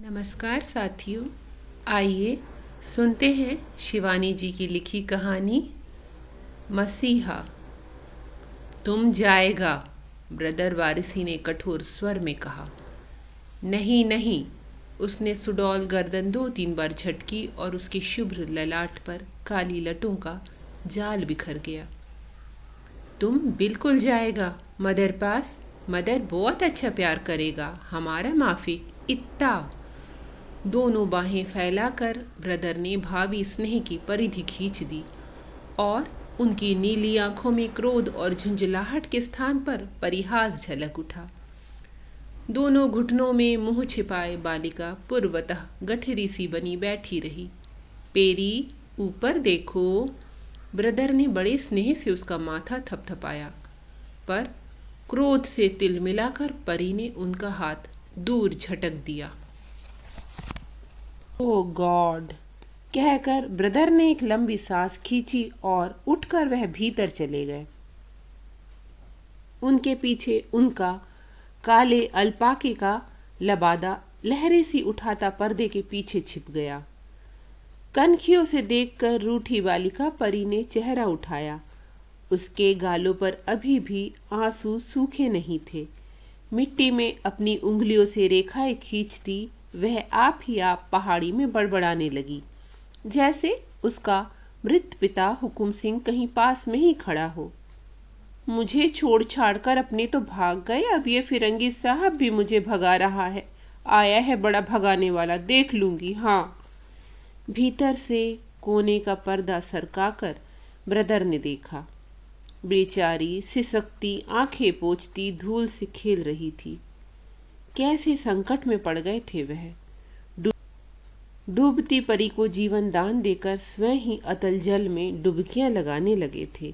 नमस्कार साथियों, आइए सुनते हैं शिवानी जी की लिखी कहानी मसीहा। तुम जाएगा, ब्रदर वारिसी ने कठोर स्वर में कहा। नहीं नहीं, उसने सुडौल गर्दन 2-3 बार झटकी और उसके शुभ्र ललाट पर काली लटों का जाल बिखर गया। तुम बिल्कुल जाएगा मदर पास। मदर बहुत अच्छा प्यार करेगा, हमारा माफिक इत्ता। दोनों बाहें फैलाकर ब्रदर ने भावी स्नेह की परिधि खींच दी और उनकी नीली आंखों में क्रोध और झुंझलाहट के स्थान पर परिहास झलक उठा। दोनों घुटनों में मुंह छिपाए बालिका पूर्वतः गठरी सी बनी बैठी रही। पेरी, ऊपर देखो। ब्रदर ने बड़े स्नेह से उसका माथा थपथपाया, पर क्रोध से तिल मिलाकर परी ने उनका हाथ दूर झटक दिया। ओह गॉड, कहकर ब्रदर ने एक लंबी सांस खींची और उठकर वह भीतर चले गए। उनके पीछे उनका काले अल्पाके का लबादा लहरें सी उठाता पर्दे के पीछे छिप गया। कनखियों से देखकर रूठी बालिका परी ने चेहरा उठाया। उसके गालों पर अभी भी आंसू सूखे नहीं थे। मिट्टी में अपनी उंगलियों से रेखाएं खींचती वह आप ही आप पहाड़ी में बड़बड़ाने लगी, जैसे उसका मृत पिता हुकुम सिंह कहीं पास में ही खड़ा हो। मुझे छोड़ छाड़ कर अपने तो भाग गए, अब ये फिरंगी साहब भी मुझे भगा रहा है। आया है बड़ा भगाने वाला, देख लूंगी। हाँ। भीतर से कोने का पर्दा सरकाकर ब्रदर ने देखा। बेचारी सिसकती आंखें पोंछती धूल से खेल रही थी। कैसे संकट में पड़ गए थे वह। डूबती परी को जीवन दान देकर स्वयं ही अतल जल में डुबकियां लगाने लगे थे।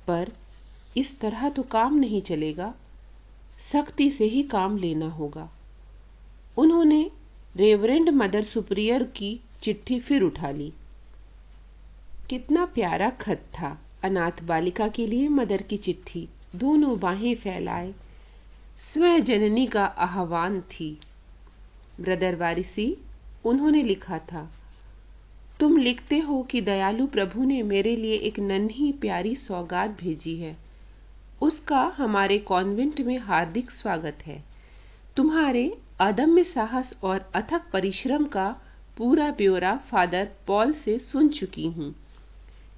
पर इस तरह तो काम नहीं चलेगा, सख्ती से ही काम लेना होगा। उन्होंने रेवरेंड मदर सुपीरियर की चिट्ठी फिर उठा ली। कितना प्यारा खत था, अनाथ बालिका के लिए मदर की चिट्ठी। दोनों बाहें फैलाए स्वयं जननी का आह्वान थी। ब्रदर वारिसी, उन्होंने लिखा था, तुम लिखते हो कि दयालु प्रभु ने मेरे लिए एक नन्ही प्यारी सौगात भेजी है। उसका हमारे कॉन्वेंट में हार्दिक स्वागत है। तुम्हारे अदम्य साहस और अथक परिश्रम का पूरा ब्यौरा फादर पॉल से सुन चुकी हूं।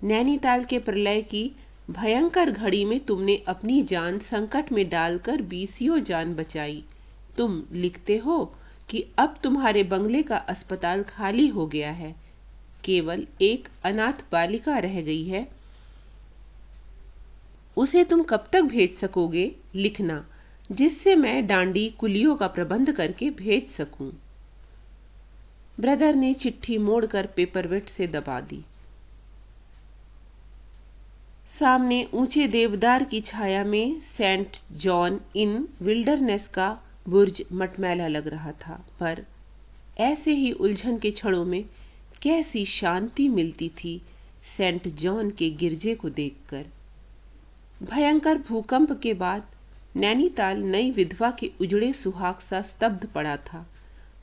नैनीताल के प्रलय की भयंकर घड़ी में तुमने अपनी जान संकट में डालकर 20 जान बचाई। तुम लिखते हो कि अब तुम्हारे बंगले का अस्पताल खाली हो गया है, केवल एक अनाथ बालिका रह गई है। उसे तुम कब तक भेज सकोगे? लिखना, जिससे मैं डांडी कुलियों का प्रबंध करके भेज सकूं। ब्रदर ने चिट्ठी मोड़कर पेपरवेट से दबा दी। सामने ऊंचे देवदार की छाया में सेंट जॉन इन विल्डरनेस का बुर्ज मटमैला लग रहा था, पर ऐसे ही उलझन के क्षणों में कैसी शांति मिलती थी सेंट जॉन के गिरजे को देखकर। भयंकर भूकंप के बाद नैनीताल नई विधवा के उजड़े सुहाग सा स्तब्ध पड़ा था।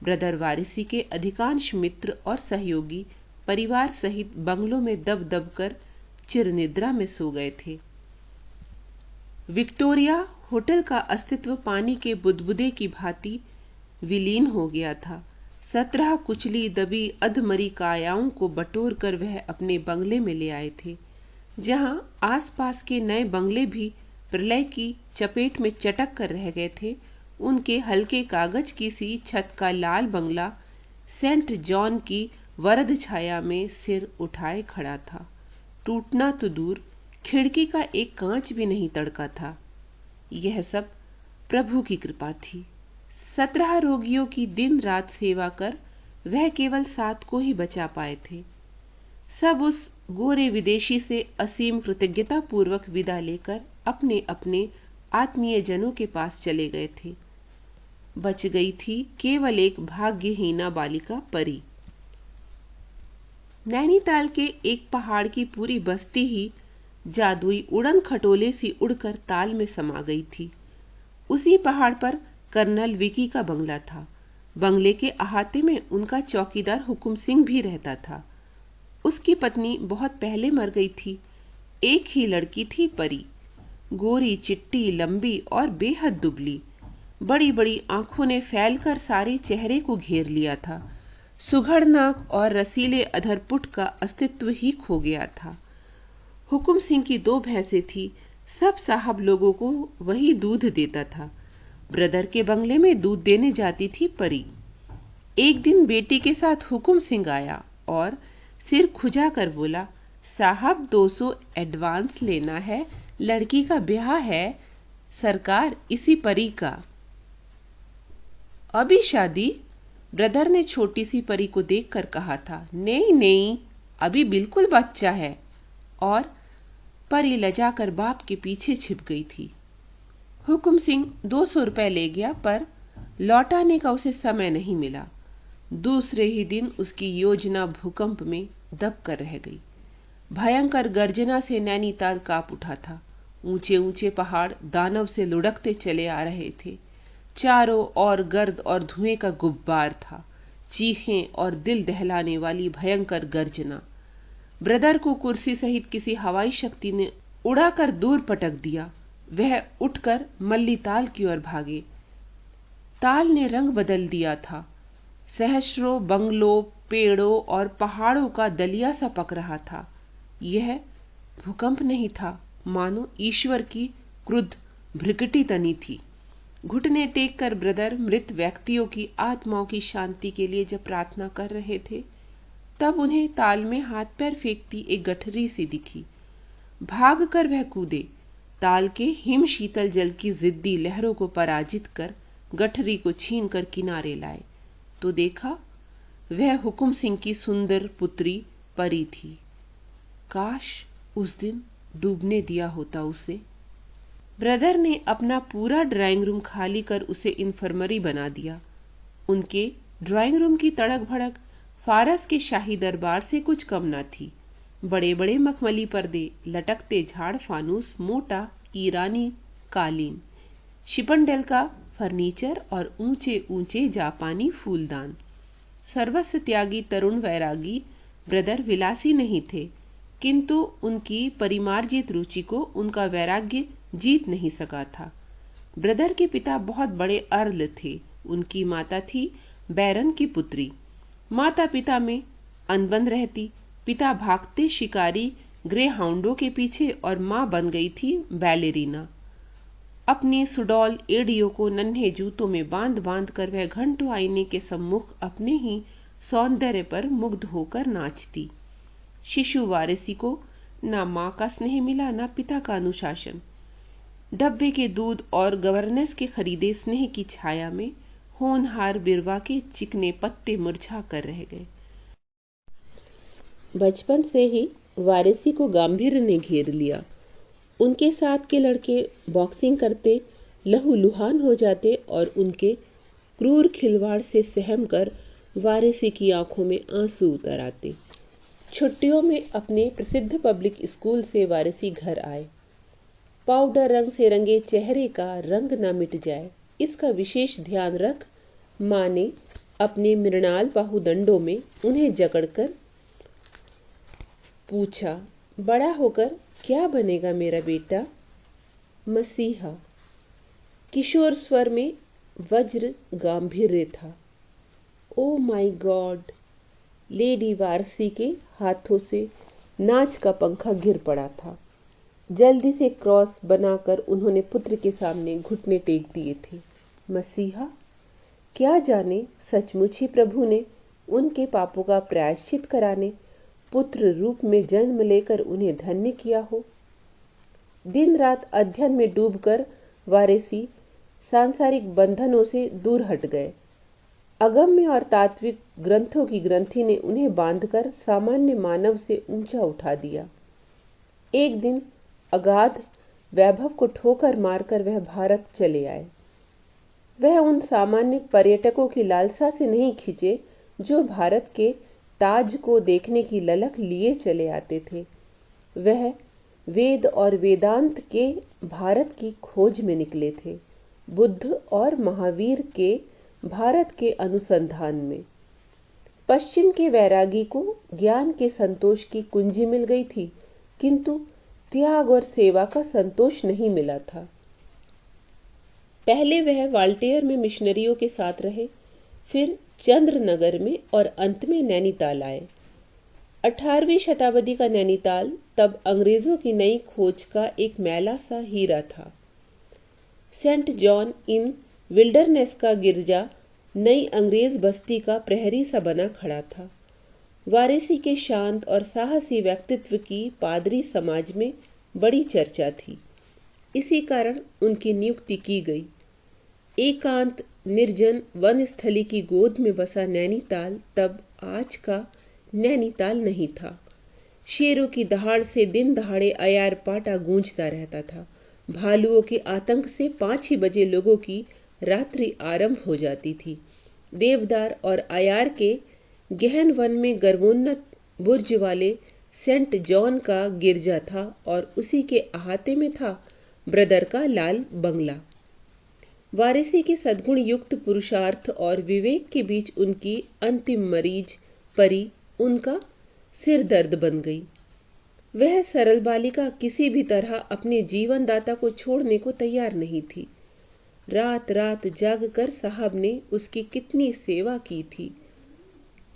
ब्रदर वारिसी के अधिकांश मित्र और सहयोगी परिवार सहित बंगलों में दब दब कर चिरनिद्रा में सो गए थे। विक्टोरिया होटल का अस्तित्व पानी के बुदबुदे की भांति विलीन हो गया था। 17 कुचली दबी अधमरी कायाओं को बटोर कर वह अपने बंगले में ले आए थे, जहां आसपास के नए बंगले भी प्रलय की चपेट में चटक कर रह गए थे। उनके हल्के कागज की सी छत का लाल बंगला सेंट जॉन की वरद छाया में सिर उठाए खड़ा था। टूटना तो दूर, खिड़की का एक कांच भी नहीं तड़का था। यह सब प्रभु की कृपा थी। 17 रोगियों की दिन रात सेवा कर वह केवल 7 को ही बचा पाए थे। सब उस गोरे विदेशी से असीम कृतज्ञता पूर्वक विदा लेकर अपने अपने आत्मीय जनों के पास चले गए थे। बच गई थी केवल एक भाग्यहीना बालिका परी। नैनीताल के एक पहाड़ की पूरी बस्ती ही जादुई उड़न खटोले सी उड़कर ताल में समा गई थी। उसी पहाड़ पर कर्नल विकी का बंगला था। बंगले के अहाते में उनका चौकीदार हुकुम सिंह भी रहता था। उसकी पत्नी बहुत पहले मर गई थी। एक ही लड़की थी परी, गोरी चिट्टी लंबी और बेहद दुबली। बड़ी बड़ी आंखों ने फैलकर सारे चेहरे को घेर लिया था। सुघड़ नाक और रसीले अधरपुट का अस्तित्व ही खो गया था। हुकुम सिंह की 2 भैंसें थी। सब साहब लोगों को वही दूध देता था। ब्रदर के बंगले में दूध देने जाती थी परी। एक दिन बेटी के साथ हुकुम सिंह आया और सिर खुजा कर बोला, साहब 200 एडवांस लेना है, लड़की का ब्याह है सरकार, इसी परी का। अभी शादी? ब्रदर ने छोटी सी परी को देखकर कहा था। नहीं नहीं, अभी बिल्कुल बच्चा है। और परी लजाकर बाप के पीछे छिप गई थी। हुकुम सिंह 200 रुपए ले गया, पर लौटाने का उसे समय नहीं मिला। दूसरे ही दिन उसकी योजना भूकंप में दब कर रह गई। भयंकर गर्जना से नैनीताल कांप उठा था। ऊंचे ऊंचे पहाड़ दानव से लुढ़कते चले आ रहे थे। चारों ओर गर्द और धुएं का गुब्बार था। चीखें और दिल दहलाने वाली भयंकर गर्जना। ब्रदर को कुर्सी सहित किसी हवाई शक्ति ने उड़ाकर दूर पटक दिया। वह उठकर मल्ली ताल की ओर भागे। ताल ने रंग बदल दिया था। सहस्रों बंगलों, पेड़ों और पहाड़ों का दलिया सा पक रहा था। यह भूकंप नहीं था, मानो ईश्वर की क्रुद्ध भ्रिकुटी तनी थी। घुटने टेक कर ब्रदर मृत व्यक्तियों की आत्माओं की शांति के लिए जब प्रार्थना कर रहे थे, तब उन्हें ताल में हाथ पैर फेंकती एक गठरी सी दिखी। भागकर वह कूदे। ताल के हिम शीतल जल की जिद्दी लहरों को पराजित कर गठरी को छीनकर किनारे लाए, तो देखा वह हुकुम सिंह की सुंदर पुत्री परी थी। काश उस दिन डूबने दिया होता उसे। ब्रदर ने अपना पूरा ड्राइंग रूम खाली कर उसे इन्फर्मरी बना दिया। उनके ड्राइंग रूम की तड़क भड़क फारस के शाही दरबार से कुछ कम न थी। बड़े बड़े मखमली पर्दे, लटकते झाड़ फानूस, मोटा ईरानी कालीन, शिपनडेल का फर्नीचर और ऊंचे ऊंचे जापानी फूलदान। सर्वस्व त्यागी तरुण वैरागी ब्रदर विलासी नहीं थे, किंतु उनकी परिमार्जित रुचि को उनका वैराग्य जीत नहीं सका था। ब्रदर के पिता बहुत बड़े अर्ल थे। उनकी माता थी बैरन की पुत्री। माता पिता में अनबन रहती। पिता भागते शिकारी ग्रे हाउंडों के पीछे और मां बन गई थी बैलेरीना। अपनी सुडौल एड़ियों को नन्हे जूतों में बांध बांध कर वह घंटों आईने के सम्मुख अपने ही सौंदर्य पर मुग्ध होकर नाचती। शिशु वारिसी को ना मां का स्नेह मिला, ना पिता का अनुशासन। डब्बे के दूध और गवर्नेंस के खरीदे स्नेह की छाया में होनहार बिरवा के चिकने पत्ते मुरझा कर रह गए। बचपन से ही वारिसी को गांधीर्य ने घेर लिया। उनके साथ के लड़के बॉक्सिंग करते लहूलुहान हो जाते और उनके क्रूर खिलवाड़ से सहम कर वारिसी की आंखों में आंसू उतर आते। छुट्टियों में अपने प्रसिद्ध पब्लिक स्कूल से वारिसी घर आए। पाउडर रंग से रंगे चेहरे का रंग न मिट जाए, इसका विशेष ध्यान रख मां ने अपने मृणाल बाहुदंडों में उन्हें जकड़कर पूछा, बड़ा होकर क्या बनेगा मेरा बेटा? मसीहा। किशोर स्वर में वज्र गांभीर्य था। Oh my God! Lady Warsi के हाथों से नाच का पंखा गिर पड़ा था। जल्दी से क्रॉस बनाकर उन्होंने पुत्र के सामने घुटने टेक दिए थे। मसीहा? क्या जाने सचमुच ही प्रभु ने उनके पापों का प्रायश्चित कराने पुत्र रूप में जन्म लेकर उन्हें धन्य किया हो। दिन रात अध्ययन में डूबकर वारिसी सांसारिक बंधनों से दूर हट गए। अगम्य और तात्विक ग्रंथों की ग्रंथि ने उन्हें बांधकर सामान्य मानव से ऊंचा उठा दिया। एक दिन अगाध वैभव को ठोकर मारकर वह भारत चले आए। वह उन सामान्य पर्यटकों की लालसा से नहीं खिंचे जो भारत के ताज को देखने की ललक लिए चले आते थे। वह वेद और वेदांत के भारत की खोज में निकले थे। बुद्ध और महावीर के भारत के अनुसंधान में। पश्चिम के वैरागी को ज्ञान के संतोष की कुंजी मिल गई थी, किंतु त्याग और सेवा का संतोष नहीं मिला था। पहले वह वाल्टेयर में मिशनरियों के साथ रहे, फिर चंद्रनगर में और अंत में नैनीताल आए। 18वीं शताब्दी का नैनीताल तब अंग्रेजों की नई खोज का एक मैला सा हीरा था। सेंट जॉन इन विल्डरनेस का गिरजा नई अंग्रेज बस्ती का प्रहरी सा बना खड़ा था। वाराणसी के शांत और साहसी व्यक्तित्व की पादरी समाज में बड़ी चर्चा थी। इसी कारण उनकी नियुक्ति की गई। एकांत निर्जन वनस्थली की गोद में बसा नैनीताल तब आज का नैनीताल नहीं था। शेरों की दहाड़ से दिन दहाड़े अयार पाटा गूंजता रहता था। भालुओं के आतंक से 5 ही बजे लोगों की रात्रि आरंभ हो जाती थी। देवदार और अयार के गहन वन में गर्वोन्नत बुर्ज वाले सेंट जॉन का गिरजा था और उसी के अहाते में था ब्रदर का लाल बंगला। वाराणसी के सद्गुण युक्त पुरुषार्थ और विवेक के बीच उनकी अंतिम मरीज परी उनका सिर दर्द बन गई। वह सरल बालिका किसी भी तरह अपने जीवन दाता को छोड़ने को तैयार नहीं थी। रात रात जागकर साहब ने उसकी कितनी सेवा की थी।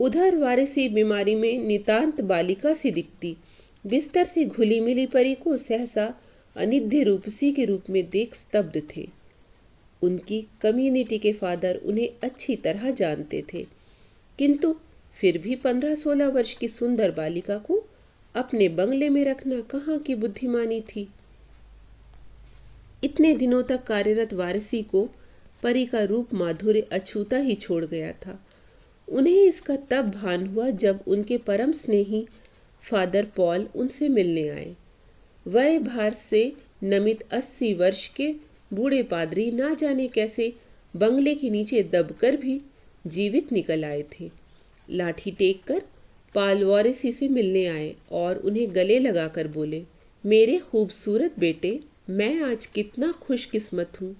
उधर वाराणसी बीमारी में नितांत बालिका सी दिखती, बिस्तर से घुली मिली परी को सहसा अनिध्य रूपसी के रूप में देख स्तब्ध थे। उनकी कम्युनिटी के फादर उन्हें अच्छी तरह जानते थे, किंतु फिर भी 15-16 वर्ष की सुंदर बालिका को अपने बंगले में रखना कहां की बुद्धिमानी थी। इतने दिनों तक कार्यरत वाराणसी को परी का रूप माधुर्य अछूता ही छोड़ गया था। उन्हें इसका तब भान हुआ जब उनके परम स्नेही फादर पॉल उनसे मिलने आए। वय भार से नमित 80 वर्ष के बूढ़े पादरी ना जाने कैसे बंगले के नीचे दबकर भी जीवित निकल आए थे। लाठी टेक कर पाल वाराणसी से मिलने आए और उन्हें गले लगाकर बोले, मेरे खूबसूरत बेटे, मैं आज कितना खुशकिस्मत हूं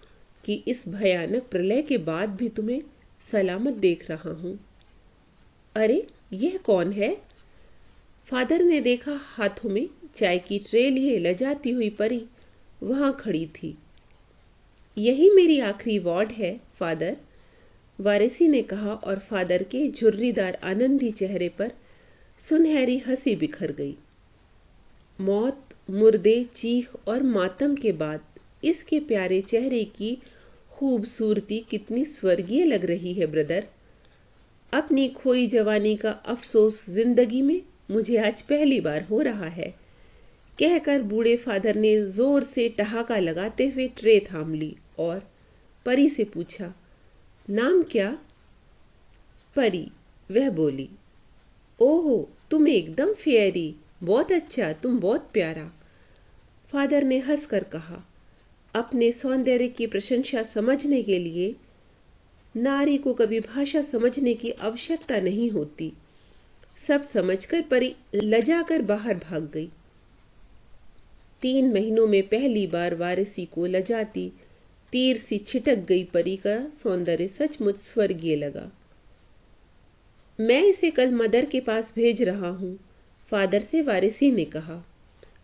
कि इस भयानक प्रलय के बाद भी तुम्हें सलामत देख रहा हूं। अरे यह कौन है? फादर ने देखा, हाथों में चाय की ट्रे लिए लजाती हुई परी वहां खड़ी थी। यही मेरी आखिरी वार्ड है फादर, वाराणसी ने कहा और फादर के झुर्रीदार आनंदी चेहरे पर सुनहरी हंसी बिखर गई। मौत, मुर्दे, चीख और मातम के बाद इसके प्यारे चेहरे की खूबसूरती कितनी स्वर्गीय लग रही है ब्रदर। अपनी खोई जवानी का अफसोस जिंदगी में मुझे आज पहली बार हो रहा है, कहकर बूढ़े फादर ने जोर से ठहाका लगाते हुए ट्रे थाम ली और परी से पूछा, नाम क्या? परी, वह बोली। ओहो, तुम एकदम फेयरी, बहुत अच्छा, तुम बहुत प्यारा। फादर ने हंसकर कहा, अपने सौंदर्य की प्रशंसा समझने के लिए नारी को कभी भाषा समझने की आवश्यकता नहीं होती। सब समझकर परी लजाकर बाहर भाग गई। 3 महीनों में पहली बार वाराणसी को लजाती तीर सी छिटक गई परी का सौंदर्य सचमुच स्वर्गीय लगा। मैं इसे कल मदर के पास भेज रहा हूं, फादर से वाराणसी ने कहा।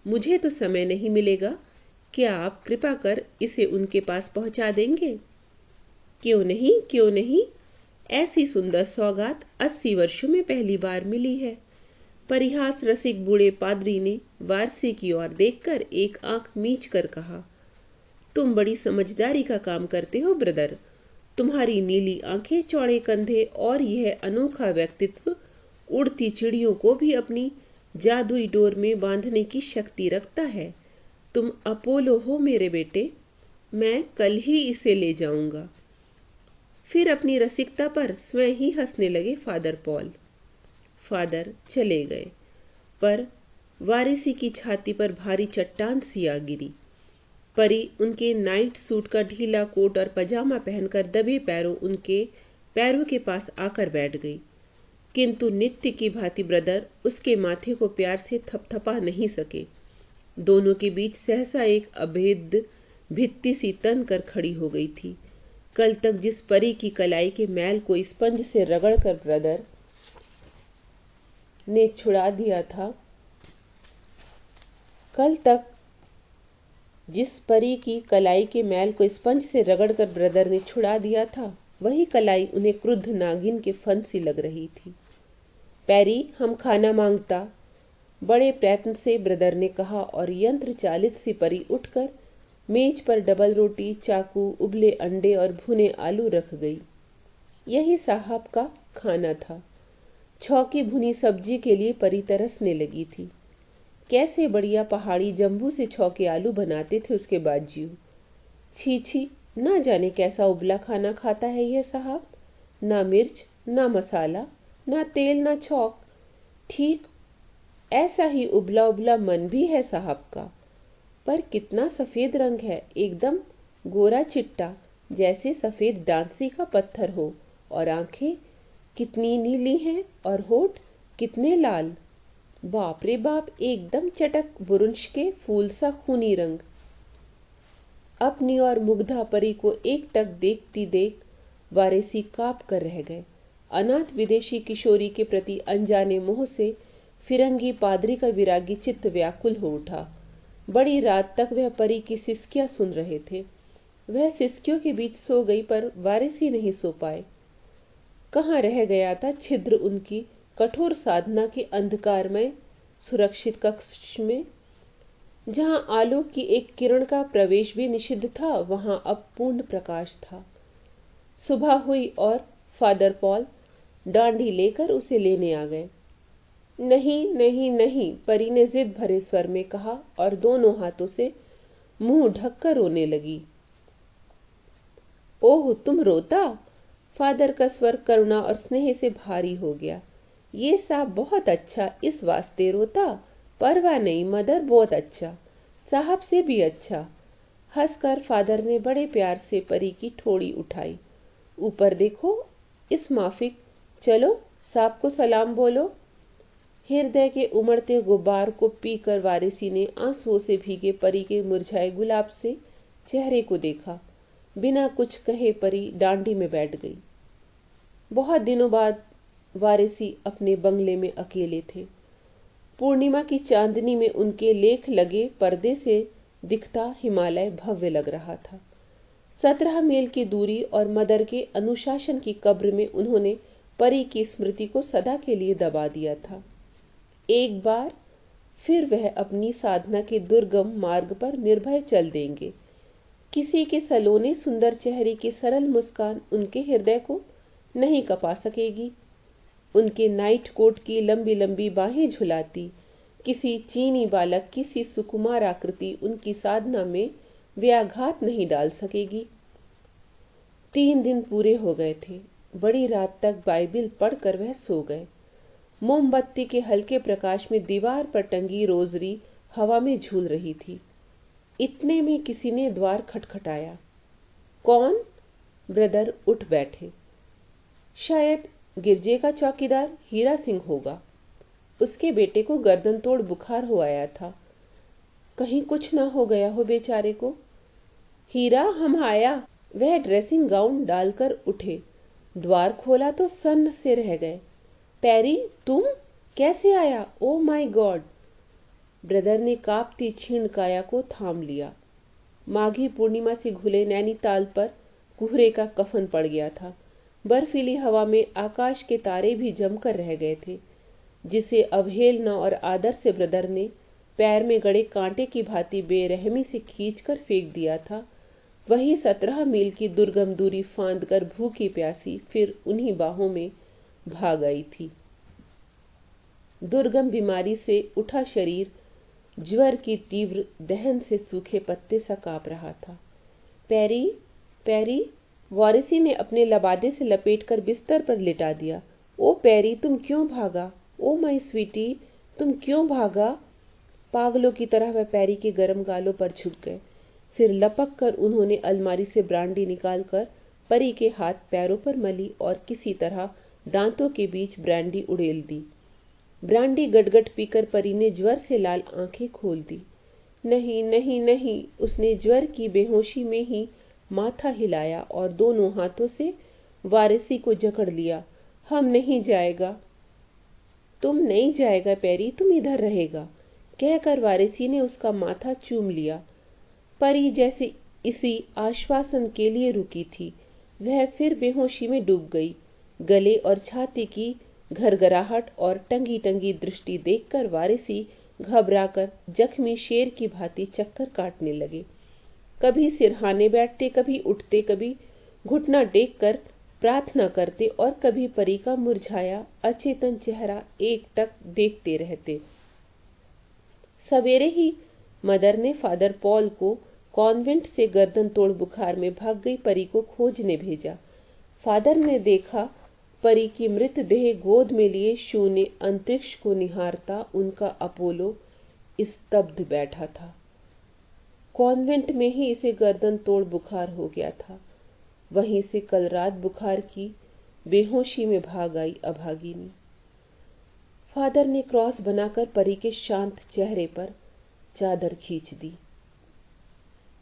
मुझे तो समय नहीं मिलेगा, क्या आप कृपा कर इसे उनके पास पहुंचा देंगे? क्यों नहीं, क्यों नहीं, ऐसी सुंदर सौगात 80 वर्षों में पहली बार मिली है। परिहास रसिक बूढ़े पादरी ने वाराणसी की ओर देखकर एक आंख मीच कर कहा, तुम बड़ी समझदारी का काम करते हो ब्रदर। तुम्हारी नीली आंखें, चौड़े कंधे और यह अनोखा व्यक्तित्व उड़ती चिड़ियों को भी अपनी जादुई डोर में बांधने की शक्ति रखता है। तुम अपोलो हो मेरे बेटे, मैं कल ही इसे ले जाऊंगा। फिर अपनी रसिकता पर स्वयं ही हंसने लगे फादर पॉल। फादर चले गए, पर वाराणसी की छाती पर भारी चट्टान सी आ गिरी। परी उनके नाइट सूट का ढीला कोट और पजामा पहनकर दबे पैरों उनके पैरों के पास आकर बैठ गई, किंतु नित्य की भांति ब्रदर उसके माथे को प्यार से थपथपा नहीं सके। दोनों के बीच सहसा एक अभेद भित्ति सी तन कर खड़ी हो गई थी। कल तक जिस परी की कलाई के मैल को स्पंज से रगड़कर ब्रदर ने छुड़ा दिया था, कल तक जिस परी की कलाई के मैल को स्पंज से रगड़कर ब्रदर ने छुड़ा दिया था, वही कलाई उन्हें क्रुद्ध नागिन के फन सी लग रही थी। पैरी, हम खाना मांगता, बड़े प्रयत्न से ब्रदर ने कहा और यंत्र चालित सी परी उठकर मेज पर डबल रोटी, चाकू, उबले अंडे और भुने आलू रख गई। यही साहब का खाना था। छौकी भुनी सब्जी के लिए परी तरसने लगी थी। कैसे बढ़िया पहाड़ी जम्बू से छौके आलू बनाते थे उसके बाजू। छी छी, ना जाने कैसा उबला खाना खाता है यह साहब। ना मिर्च, ना मसाला, ना तेल, ना छौक। ठीक ऐसा ही उबला उबला मन भी है साहब का, पर कितना सफेद रंग है, एकदम गोरा चिट्टा, जैसे सफेद डांसी का पत्थर हो। और आंखें कितनी नीली हैं और होठ कितने लाल। बाप रे बाप, एकदम चटक बुरुंश के फूल सा खूनी रंग। अपनी और मुग्धा परी को एकटक देखती देख वारिसी कांप कर रह गए। अनाथ विदेशी किशोरी के प्रति अनजाने मोह से फिरंगी पादरी का विरागी चित्त व्याकुल हो उठा। बड़ी रात तक वह परी की सिसकियां सुन रहे थे। वह सिसकियों के बीच सो गई, पर वारिसी नहीं सो पाए। कहां रह गया था छिद्र उनकी कठोर साधना के अंधकारमय सुरक्षित कक्ष में। जहां आलोक की एक किरण का प्रवेश भी निषिद्ध था, वहां अब पूर्ण प्रकाश था। सुबह हुई और फादर पॉल डांडी लेकर उसे लेने आ गए। नहीं नहीं नहीं, परी ने जिद भरे स्वर में कहा और दोनों हाथों से मुंह ढककर रोने लगी। ओह, तुम रोता? फादर का स्वर करुणा और स्नेह से भारी हो गया। ये साहब बहुत अच्छा, इस वास्ते रोता? परवाह नहीं मदर, बहुत अच्छा, साहब से भी अच्छा। हंसकर फादर ने बड़े प्यार से परी की ठोड़ी उठाई। ऊपर देखो, इस माफिक, चलो साहब को सलाम बोलो। हृदय के उमड़ते गुब्बार को पीकर वारिसी ने आंसुओं से भीगे परी के मुरझाए गुलाब से चेहरे को देखा। बिना कुछ कहे परी डांडी में बैठ गई। बहुत दिनों बाद वारिसी अपने बंगले में अकेले थे। पूर्णिमा की चांदनी में उनके लेख लगे पर्दे से दिखता हिमालय भव्य लग रहा था। 17 मील की दूरी और मदर के अनुशासन की कब्र में उन्होंने परी की स्मृति को सदा के लिए दबा दिया था। एक बार फिर वह अपनी साधना के दुर्गम मार्ग पर निर्भय चल देंगे। किसी के सलोने सुंदर चेहरे की सरल मुस्कान उनके हृदय को नहीं कपा सकेगी। उनके नाइट कोट की लंबी लंबी बाहें झुलाती किसी चीनी बालक की सी सुकुमार आकृति उनकी साधना में व्याघात नहीं डाल सकेगी। 3 दिन पूरे हो गए थे। बड़ी रात तक बाइबिल पढ़कर वह सो गए। मोमबत्ती के हल्के प्रकाश में दीवार पर टंगी रोजरी हवा में झूल रही थी। इतने में किसी ने द्वार खटखटाया। कौन? ब्रदर उठ बैठे। शायद गिरजे का चौकीदार हीरा सिंह होगा। उसके बेटे को गर्दन तोड़ बुखार हो आया था। कहीं कुछ ना हो गया हो बेचारे को। हीरा, हम आया। वह ड्रेसिंग गाउन डालकर उठे। द्वार खोला तो सन्न से रह गए। पैरी, तुम कैसे आया? Oh my God! ब्रदर ने कांपती क्षीण काया को थाम लिया। माघी पूर्णिमा से घुले नैनीताल पर कुहरे का कफन पड़ गया था। बर्फीली हवा में आकाश के तारे भी जमकर रह गए थे। जिसे अवहेलना और आदर से ब्रदर ने पैर में गड़े कांटे की भांति बेरहमी से खींचकर फेंक दिया था, वही 17 मील की दुर्गम दूरी फांद कर भूखी प्यासी फिर उन्हीं बाहों में भाग आई थी। दुर्गम बीमारी से उठा शरीर ज्वर की तीव्र दहन से सूखे पत्ते सा कांप रहा था। पैरी, पैरी, वारिसी ने अपने लबादे से लपेटकर बिस्तर पर लिटा दिया। ओ पैरी, तुम क्यों भागा? ओ माय स्वीटी, तुम क्यों भागा? पागलों की तरह वह पैरी के गर्म गालों पर झुक गए। फिर लपक कर उन्होंने अलमारी से ब्रांडी निकालकर परी के हाथ पैरों पर मली और किसी तरह दांतों के बीच ब्रांडी उड़ेल दी। ब्रांडी गटगट पीकर परी ने ज्वर से लाल आंखें खोल दी। नहीं नहीं नहीं, उसने ज्वर की बेहोशी में ही माथा हिलाया और दोनों हाथों से वारिसी को जकड़ लिया। हम नहीं जाएगा। तुम नहीं जाएगा पैरी, तुम इधर रहेगा, कहकर वारिसी ने उसका माथा चूम लिया। परी जैसे इसी आश्वासन के लिए रुकी थी, वह फिर बेहोशी में डूब गई। गले और छाती की घरघराहट और टंगी टंगी दृष्टि देखकर वारिसी घबराकर जख्मी शेर की भांति चक्कर काटने लगे। कभी सिरहाने बैठते, कभी उठते, कभी घुटना टेक कर प्रार्थना करते और कभी परी का मुरझाया अचेतन चेहरा एकटक देखते रहते। सवेरे ही मदर ने फादर पॉल को कॉन्वेंट से गर्दन तोड़ बुखार में भाग गई परी को खोजने भेजा। फादर ने देखा परी की मृतदेह गोद में लिए शून्य अंतरिक्ष को निहारता उनका अपोलो स्तब्ध बैठा था। कॉन्वेंट में ही इसे गर्दन तोड़ बुखार हो गया था। वहीं से कल रात बुखार की बेहोशी में भाग आई अभागिनी। फादर ने क्रॉस बनाकर परी के शांत चेहरे पर चादर खींच दी।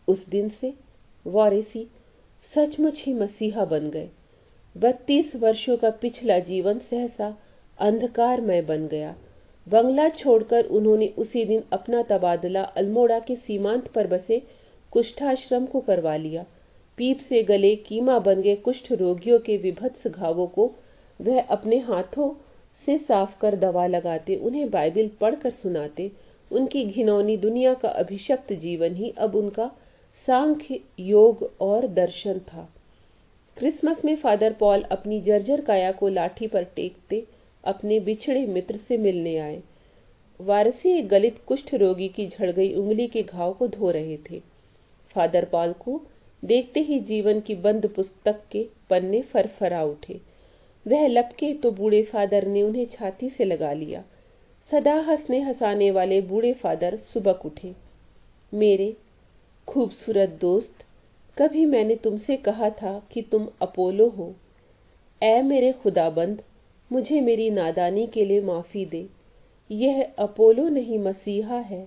उस दिन से वारिसी सचमुच ही मसीहा बन गए। 32 वर्षों का पिछला जीवन सहसा अंधकारमय बन गया। बंगला छोड़कर उन्होंने उसी दिन अपना तबादला अल्मोड़ा के सीमांत पर बसे कुष्ठाश्रम को करवा लिया। पीप से गले कीमा बन गए कुष्ठ रोगियों के विभत्स घावों को वह अपने हाथों से साफ कर दवा लगाते, उन्हें बाइबिल पढ़कर सुनाते। उनकी घिनौनी दुनिया का अभिशप्त जीवन ही अब उनका सांख्य, योग और दर्शन था। क्रिसमस में फादर पॉल अपनी जर्जर काया को लाठी पर टेकते अपने बिछड़े मित्र से मिलने आए। वारिसी एक गलित कुष्ठ रोगी की झड़ गई उंगली के घाव को धो रहे थे। फादर पॉल को देखते ही जीवन की बंद पुस्तक के पन्ने फरफरा उठे। वह लपके तो बूढ़े फादर ने उन्हें छाती से लगा लिया। सदा हंसने हंसाने वाले बूढ़े फादर सुबक उठे। मेरे खूबसूरत दोस्त, कभी मैंने तुमसे कहा था कि तुम अपोलो हो। ऐ मेरे खुदाबंद, मुझे मेरी नादानी के लिए माफी दे। यह अपोलो नहीं, मसीहा है,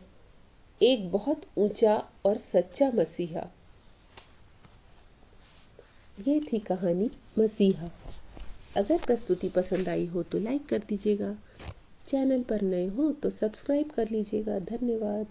एक बहुत ऊंचा और सच्चा मसीहा। ये थी कहानी मसीहा। अगर प्रस्तुति पसंद आई हो तो लाइक कर दीजिएगा। चैनल पर नए हो तो सब्सक्राइब कर लीजिएगा। धन्यवाद।